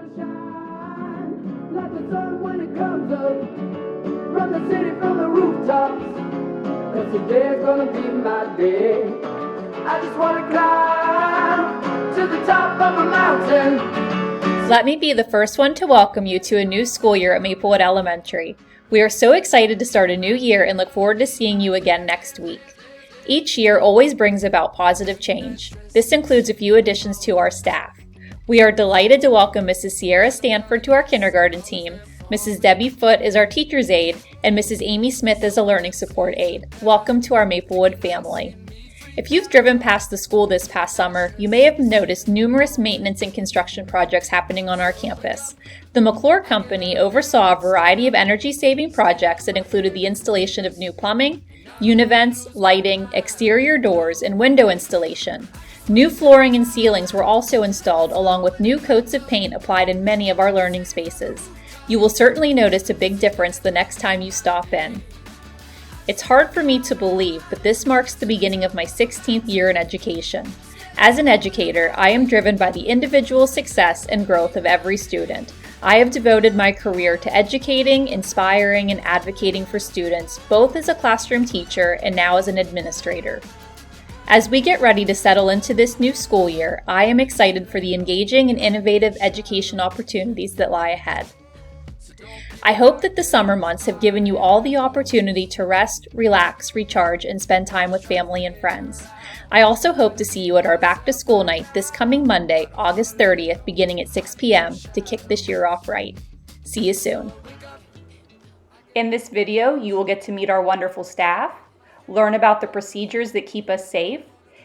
gonna shine like the sun when it comes up from the city, from the rooftops. 'Cause today's gonna be my day. I just wanna climb to the top of a mountain. Let me be the first one to welcome you to a new school year at Maplewood Elementary. We are so excited to start a new year and look forward to seeing you again next week. Each year always brings about positive change. This includes a few additions to our staff. We are delighted to welcome Mrs. Sierra Stanford to our kindergarten team, Mrs. Debbie Foote is our teacher's aide, and Mrs. Amy Smith is a learning support aide. Welcome to our Maplewood family. If you've driven past the school this past summer, you may have noticed numerous maintenance and construction projects happening on our campus. The McClure Company oversaw a variety of energy-saving projects that included the installation of new plumbing, univents, lighting, exterior doors, and window installation. New flooring and ceilings were also installed, along with new coats of paint applied in many of our learning spaces. You will certainly notice a big difference the next time you stop in. It's hard for me to believe, but this marks the beginning of my 16th year in education. As an educator, I am driven by the individual success and growth of every student. I have devoted my career to educating, inspiring, and advocating for students, both as a classroom teacher and now as an administrator. As we get ready to settle into this new school year, I am excited for the engaging and innovative education opportunities that lie ahead. I hope that the summer months have given you all the opportunity to rest, relax, recharge, and spend time with family and friends. I also hope to see you at our back to school night this coming Monday, August 30th, beginning at 6 p.m. to kick this year off right. See you soon. In this video, you will get to meet our wonderful staff, learn about the procedures that keep us safe,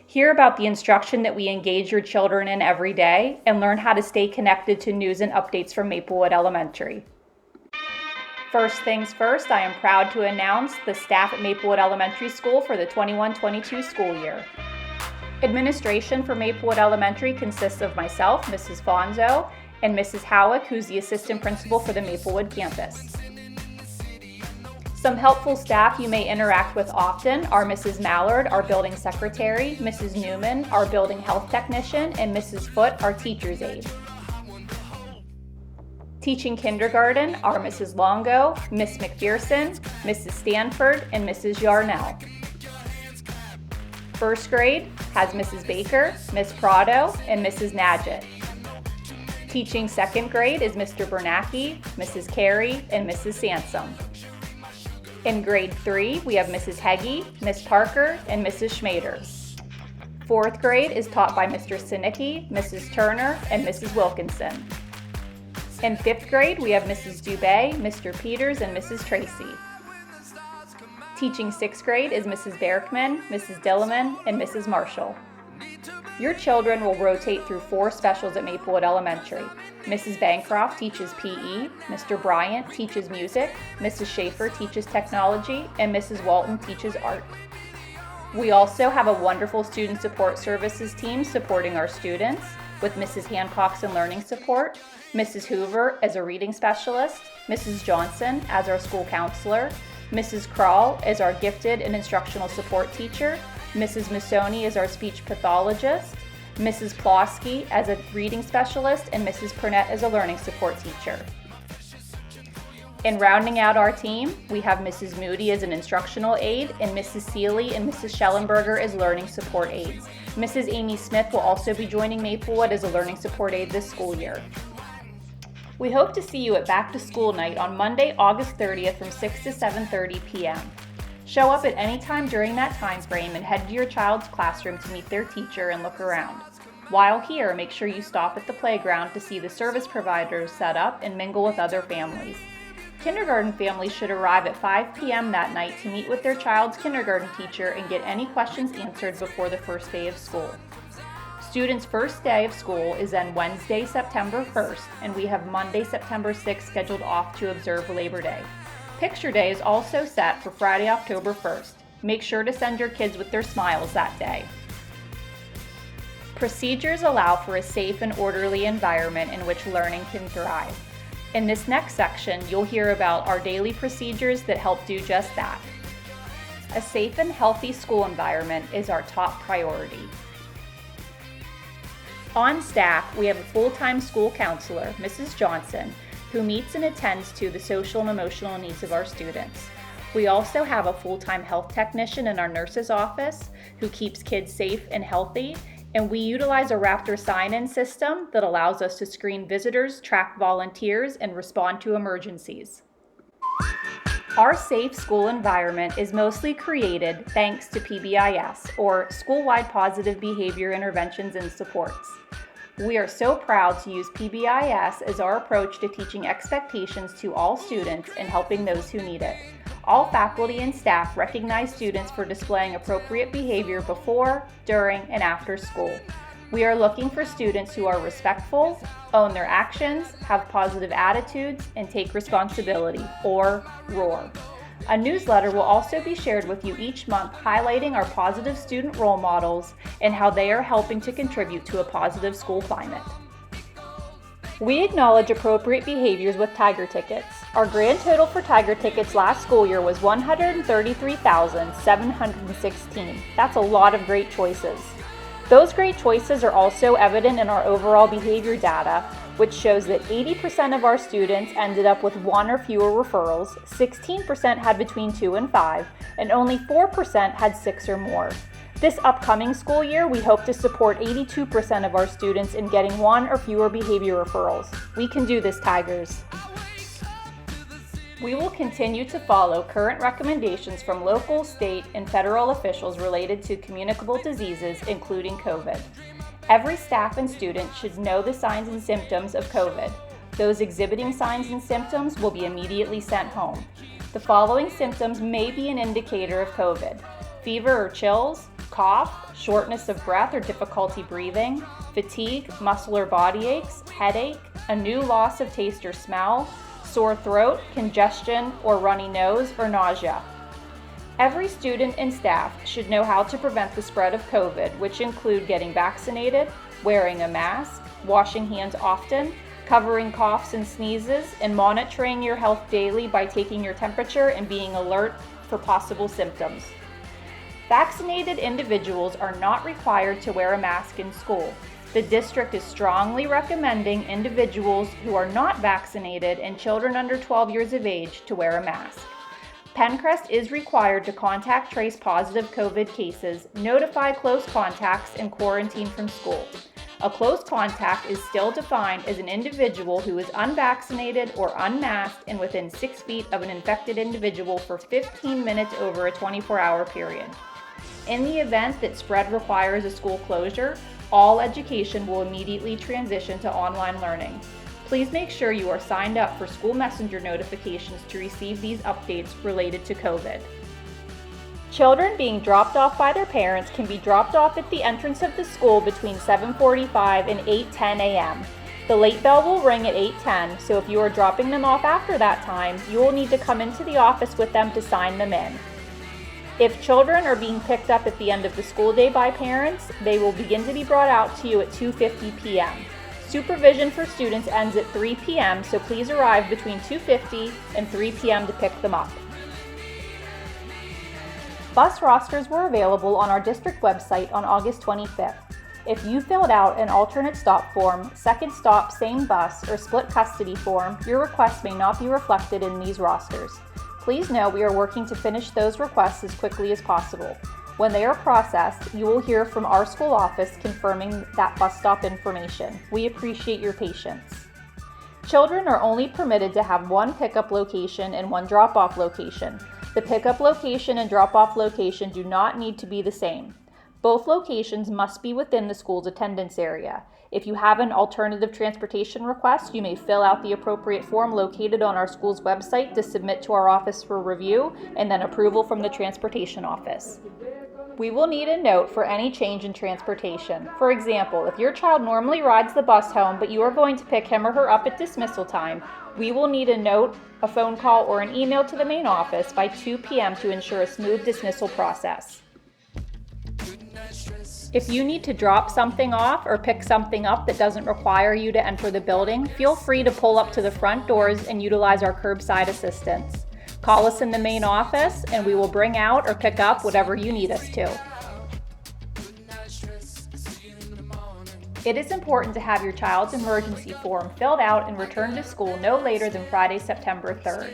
hear about the instruction that we engage your children in every day, and learn how to stay connected to news and updates from Maplewood Elementary. First things first, I am proud to announce the staff at Maplewood Elementary School for the 21-22 school year. Administration for Maplewood Elementary consists of myself, Mrs. Fonzo, and Mrs. Howick, who's the assistant principal for the Maplewood campus. Some helpful staff you may interact with often are Mrs. Mallard, our building secretary, Mrs. Newman, our building health technician, and Mrs. Foote, our teacher's aide. Teaching kindergarten are Mrs. Longo, Miss McPherson, Mrs. Stanford, and Mrs. Yarnell. First grade has Mrs. Baker, Miss Prado, and Mrs. Nadgett. Teaching second grade is Mr. Bernacki, Mrs. Carey, and Mrs. Sansom. In grade 3, we have Mrs. Heggie, Miss Parker, and Mrs. Schmader. Fourth grade is taught by Mr. Sinicki, Mrs. Turner, and Mrs. Wilkinson. In 5th grade, we have Mrs. Dubé, Mr. Peters, and Mrs. Tracy. Teaching 6th grade is Mrs. Berkman, Mrs. Dilliman, and Mrs. Marshall. Your children will rotate through 4 specials at Maplewood Elementary. Mrs. Bancroft teaches PE, Mr. Bryant teaches music, Mrs. Schaefer teaches technology, and Mrs. Walton teaches art. We also have a wonderful student support services team supporting our students, with Mrs. Hancock's in learning support, Mrs. Hoover as a reading specialist, Mrs. Johnson as our school counselor, Mrs. Kroll as our gifted and instructional support teacher, Mrs. Missoni as our speech pathologist, Mrs. Plosky as a reading specialist, and Mrs. Purnett as a learning support teacher. In rounding out our team, we have Mrs. Moody as an instructional aide, and Mrs. Seeley and Mrs. Schellenberger as learning support aides. Mrs. Amy Smith will also be joining Maplewood as a learning support aide this school year. We hope to see you at Back to School Night on Monday, August 30th from 6 to 7:30 p.m. Show up at any time during that time frame and head to your child's classroom to meet their teacher and look around. While here, make sure you stop at the playground to see the service providers set up and mingle with other families. Kindergarten families should arrive at 5 p.m. that night to meet with their child's kindergarten teacher and get any questions answered before the first day of school. Students' first day of school is then Wednesday, September 1st, and we have Monday, September 6th scheduled off to observe Labor Day. Picture Day is also set for Friday, October 1st. Make sure to send your kids with their smiles that day. Procedures allow for a safe and orderly environment in which learning can thrive. In this next section, you'll hear about our daily procedures that help do just that. A safe and healthy school environment is our top priority. On staff, we have a full-time school counselor, Mrs. Johnson, who meets and attends to the social and emotional needs of our students. We also have a full-time health technician in our nurse's office who keeps kids safe and healthy, and we utilize a Raptor sign-in system that allows us to screen visitors, track volunteers, and respond to emergencies. Our safe school environment is mostly created thanks to PBIS, or School-Wide Positive Behavior Interventions and Supports. We are so proud to use PBIS as our approach to teaching expectations to all students and helping those who need it. All faculty and staff recognize students for displaying appropriate behavior before, during, and after school. We are looking for students who are respectful, own their actions, have positive attitudes, and take responsibility, or ROAR. A newsletter will also be shared with you each month highlighting our positive student role models and how they are helping to contribute to a positive school climate. We acknowledge appropriate behaviors with Tiger tickets. Our grand total for Tiger tickets last school year was 133,716. That's a lot of great choices. Those great choices are also evident in our overall behavior data, which shows that 80% of our students ended up with 1 or fewer referrals, 16% had between 2 and 5, and only 4% had 6 or more. This upcoming school year, we hope to support 82% of our students in getting 1 or fewer behavior referrals. We can do this, Tigers. We will continue to follow current recommendations from local, state, and federal officials related to communicable diseases, including COVID. Every staff and student should know the signs and symptoms of COVID. Those exhibiting signs and symptoms will be immediately sent home. The following symptoms may be an indicator of COVID: fever or chills, cough, shortness of breath or difficulty breathing, fatigue, muscle or body aches, headache, a new loss of taste or smell, sore throat, congestion or runny nose, or nausea. Every student and staff should know how to prevent the spread of COVID, which include getting vaccinated, wearing a mask, washing hands often, covering coughs and sneezes, and monitoring your health daily by taking your temperature and being alert for possible symptoms. Vaccinated individuals are not required to wear a mask in school. The district is strongly recommending individuals who are not vaccinated and children under 12 years of age to wear a mask. Pencrest is required to contact trace positive COVID cases, notify close contacts, and quarantine from school. A close contact is still defined as an individual who is unvaccinated or unmasked and within 6 feet of an infected individual for 15 minutes over a 24-hour period. In the event that spread requires a school closure, all education will immediately transition to online learning. Please make sure you are signed up for school messenger notifications to receive these updates related to COVID. Children being dropped off by their parents can be dropped off at the entrance of the school between 7:45 and 8:10 a.m. The late bell will ring at 8:10, so if you are dropping them off after that time, you will need to come into the office with them to sign them in. If children are being picked up at the end of the school day by parents, they will begin to be brought out to you at 2:50 p.m. Supervision for students ends at 3 p.m., so please arrive between 2:50 and 3 p.m. to pick them up. Bus rosters were available on our district website on August 25th. If you filled out an alternate stop form, second stop, same bus, or split custody form, your request may not be reflected in these rosters. Please know we are working to finish those requests as quickly as possible. When they are processed, you will hear from our school office confirming that bus stop information. We appreciate your patience. Children are only permitted to have one pickup location and one drop-off location. The pickup location and drop-off location do not need to be the same. Both locations must be within the school's attendance area. If you have an alternative transportation request, you may fill out the appropriate form located on our school's website to submit to our office for review and then approval from the transportation office. We will need a note for any change in transportation. For example, if your child normally rides the bus home but you are going to pick him or her up at dismissal time, we will need a note, a phone call, or an email to the main office by 2 p.m. to ensure a smooth dismissal process. If you need to drop something off or pick something up that doesn't require you to enter the building, feel free to pull up to the front doors and utilize our curbside assistance. Call us in the main office and we will bring out or pick up whatever you need us to. It is important to have your child's emergency form filled out and returned to school no later than Friday, September 3rd.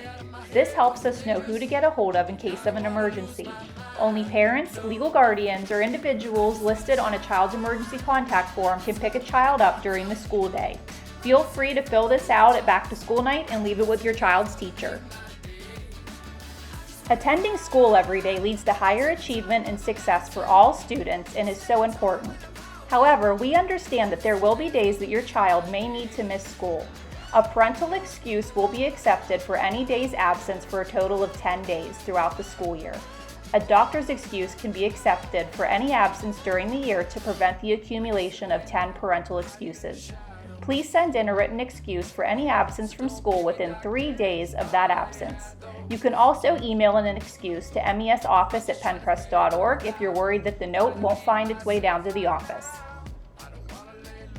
This helps us know who to get a hold of in case of an emergency. Only parents, legal guardians, or individuals listed on a child's emergency contact form can pick a child up during the school day. Feel free to fill this out at back to school night and leave it with your child's teacher. Attending school every day leads to higher achievement and success for all students and is so important. However, we understand that there will be days that your child may need to miss school. A parental excuse will be accepted for any day's absence for a total of 10 days throughout the school year. A doctor's excuse can be accepted for any absence during the year to prevent the accumulation of 10 parental excuses. Please send in a written excuse for any absence from school within 3 days of that absence. You can also email in an excuse to mesoffice@penncrest.org if you're worried that the note won't find its way down to the office.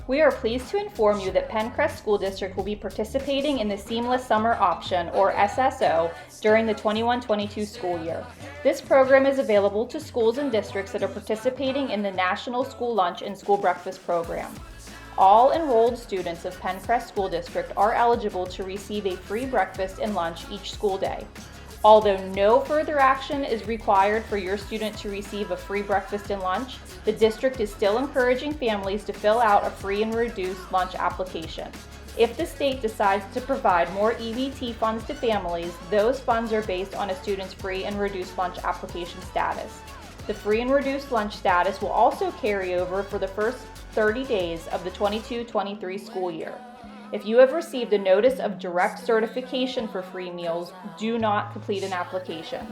We are pleased to inform you that Penncrest School District will be participating in the Seamless Summer Option, or SSO, during the 21-22 school year. This program is available to schools and districts that are participating in the National School Lunch and School Breakfast program. All enrolled students of Penncrest School District are eligible to receive a free breakfast and lunch each school day. Although no further action is required for your student to receive a free breakfast and lunch, the district is still encouraging families to fill out a free and reduced lunch application. If the state decides to provide more EBT funds to families, those funds are based on a student's free and reduced lunch application status. The free and reduced lunch status will also carry over for the first 30 days of the 22-23 school year. If you have received a notice of direct certification for free meals, do not complete an application.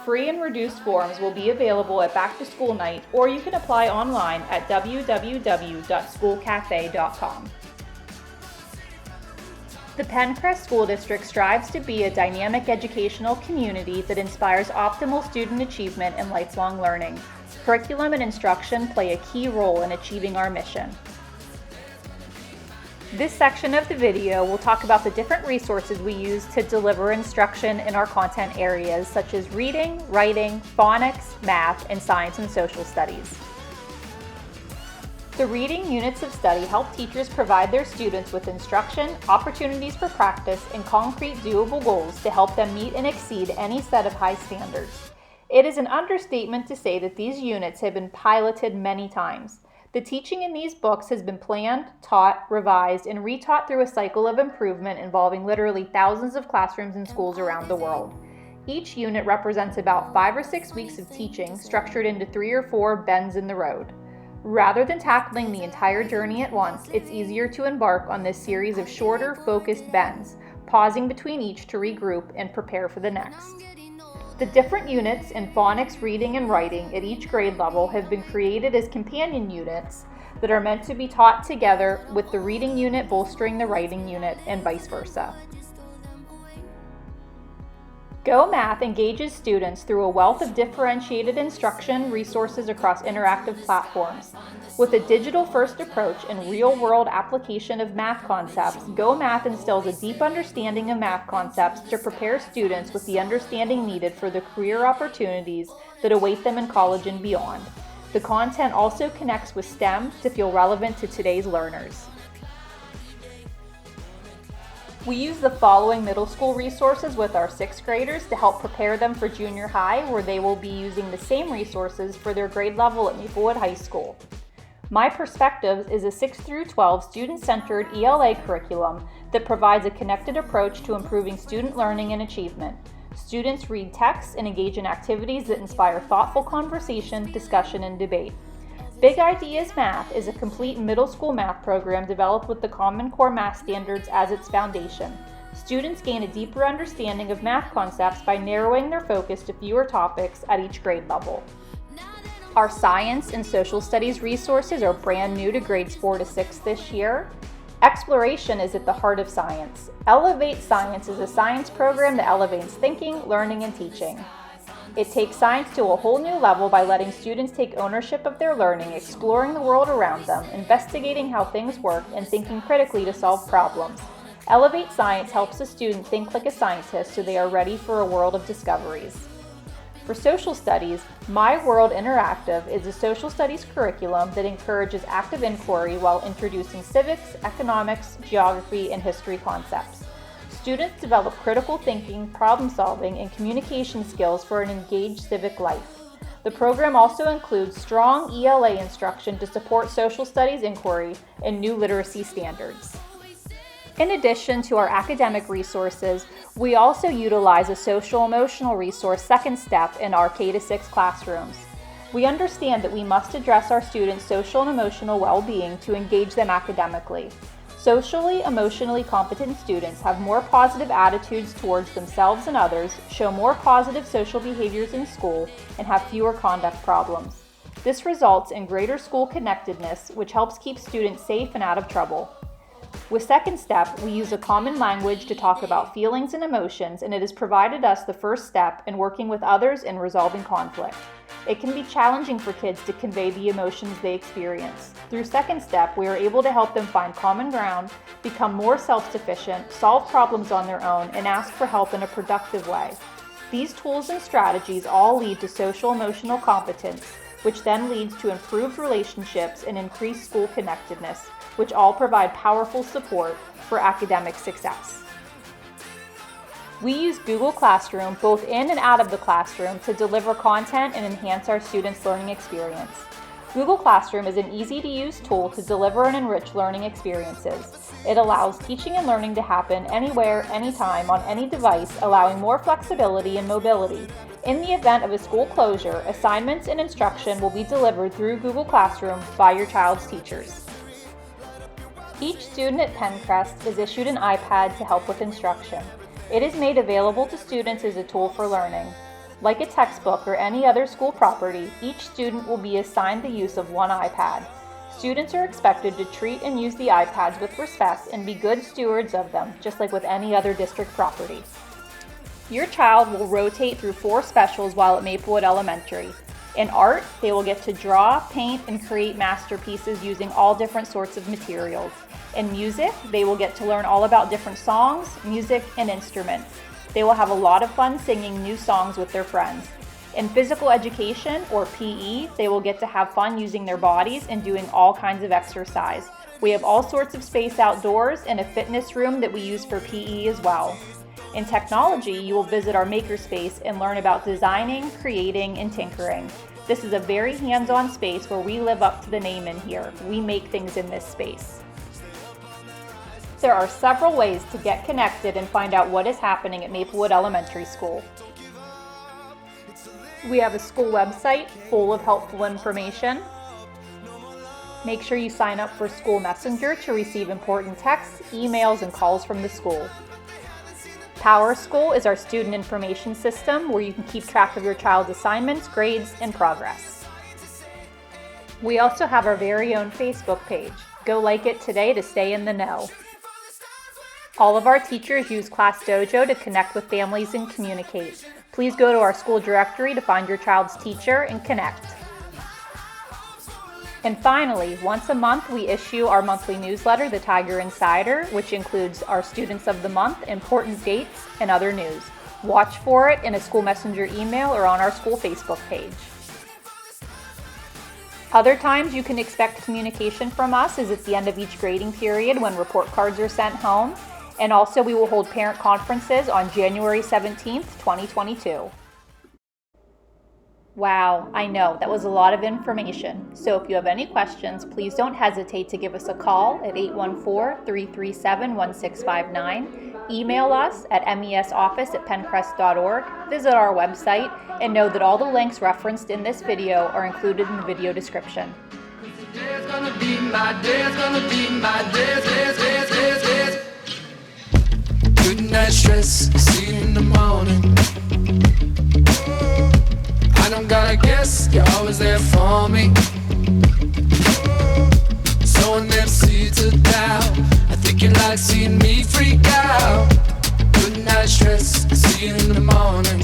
Free and reduced forms will be available at Back to School Night, or you can apply online at www.schoolcafe.com. The Penncrest School District strives to be a dynamic educational community that inspires optimal student achievement and lifelong learning. Curriculum and instruction play a key role in achieving our mission. This section of the video will talk about the different resources we use to deliver instruction in our content areas such as reading, writing, phonics, math, and science and social studies. The reading units of study help teachers provide their students with instruction, opportunities for practice, and concrete doable goals to help them meet and exceed any set of high standards. It is an understatement to say that these units have been piloted many times. The teaching in these books has been planned, taught, revised, and retaught through a cycle of improvement involving literally thousands of classrooms and schools around the world. Each unit represents about 5 or 6 weeks of teaching structured into 3 or 4 bends in the road. Rather than tackling the entire journey at once, it's easier to embark on this series of shorter, focused bends, pausing between each to regroup and prepare for the next. The different units in phonics, reading, and writing at each grade level have been created as companion units that are meant to be taught together, with the reading unit bolstering the writing unit and vice versa. Go Math engages students through a wealth of differentiated instruction resources across interactive platforms. With a digital-first approach and real-world application of math concepts, Go Math instills a deep understanding of math concepts to prepare students with the understanding needed for the career opportunities that await them in college and beyond. The content also connects with STEM to feel relevant to today's learners. We use the following middle school resources with our 6th graders to help prepare them for junior high, where they will be using the same resources for their grade level at Maplewood High School. My Perspectives is a 6 through 12 student-centered ELA curriculum that provides a connected approach to improving student learning and achievement. Students read texts and engage in activities that inspire thoughtful conversation, discussion, and debate. Big Ideas Math is a complete middle school math program developed with the Common Core math standards as its foundation. Students gain a deeper understanding of math concepts by narrowing their focus to fewer topics at each grade level. Our science and social studies resources are brand new to grades 4 to 6 this year. Exploration is at the heart of science. Elevate Science is a science program that elevates thinking, learning, and teaching. It takes science to a whole new level by letting students take ownership of their learning, exploring the world around them, investigating how things work, and thinking critically to solve problems. Elevate Science helps a student think like a scientist so they are ready for a world of discoveries. For social studies, My World Interactive is a social studies curriculum that encourages active inquiry while introducing civics, economics, geography, and history concepts. Students develop critical thinking, problem solving, and communication skills for an engaged civic life. The program also includes strong ELA instruction to support social studies inquiry and new literacy standards. In addition to our academic resources, we also utilize a social-emotional resource second step in our K-6 classrooms. We understand that we must address our students' social and emotional well-being to engage them academically. Socially, emotionally competent students have more positive attitudes towards themselves and others, show more positive social behaviors in school, and have fewer conduct problems. This results in greater school connectedness, which helps keep students safe and out of trouble. With second step, we use a common language to talk about feelings and emotions, and it has provided us the first step in working with others and resolving conflict. It can be challenging for kids to convey the emotions they experience. Through second step, we are able to help them find common ground, become more self-sufficient, solve problems on their own, and ask for help in a productive way. These tools and strategies all lead to social-emotional competence, which then leads to improved relationships and increased school connectedness, which all provide powerful support for academic success. We use Google Classroom both in and out of the classroom to deliver content and enhance our students' learning experience. Google Classroom is an easy-to-use tool to deliver and enrich learning experiences. It allows teaching and learning to happen anywhere, anytime, on any device, allowing more flexibility and mobility. In the event of a school closure, assignments and instruction will be delivered through Google Classroom by your child's teachers. Each student at Pencrest is issued an iPad to help with instruction. It is made available to students as a tool for learning. Like a textbook or any other school property, each student will be assigned the use of one iPad. Students are expected to treat and use the iPads with respect and be good stewards of them, just like with any other district property. Your child will rotate through 4 specials while at Maplewood Elementary. In art, they will get to draw, paint, and create masterpieces using all different sorts of materials. In music, they will get to learn all about different songs, music, and instruments. They will have a lot of fun singing new songs with their friends. In physical education, or PE, they will get to have fun using their bodies and doing all kinds of exercise. We have all sorts of space outdoors and a fitness room that we use for PE as well. In technology, you will visit our makerspace and learn about designing, creating, and tinkering. This is a very hands-on space where we live up to the name in here. We make things in this space. There are several ways to get connected and find out what is happening at Maplewood Elementary School. We have a school website full of helpful information. Make sure you sign up for School Messenger to receive important texts, emails, and calls from the school. Power School is our student information system where you can keep track of your child's assignments, grades, and progress. We also have our very own Facebook page. Go like it today to stay in the know. All of our teachers use Class Dojo to connect with families and communicate. Please go to our school directory to find your child's teacher and connect. And finally, once a month we issue our monthly newsletter, The Tiger Insider, which includes our Students of the Month, important dates, and other news. Watch for it in a School Messenger email or on our school Facebook page. Other times you can expect communication from us is at the end of each grading period when report cards are sent home. And also we will hold parent conferences on January 17th, 2022. Wow, I know, that was a lot of information. So if you have any questions, please don't hesitate to give us a call at 814-337-1659, email us at mesoffice@pencrest.org, visit our website, and know that all the links referenced in this video are included in the video description. Today's gonna be my day, it's gonna be my day. Good night stress, see you in the morning. I don't gotta guess, you're always there for me. Sowing them seeds of doubt, I think you like seeing me freak out. Good night stress, see you in the morning.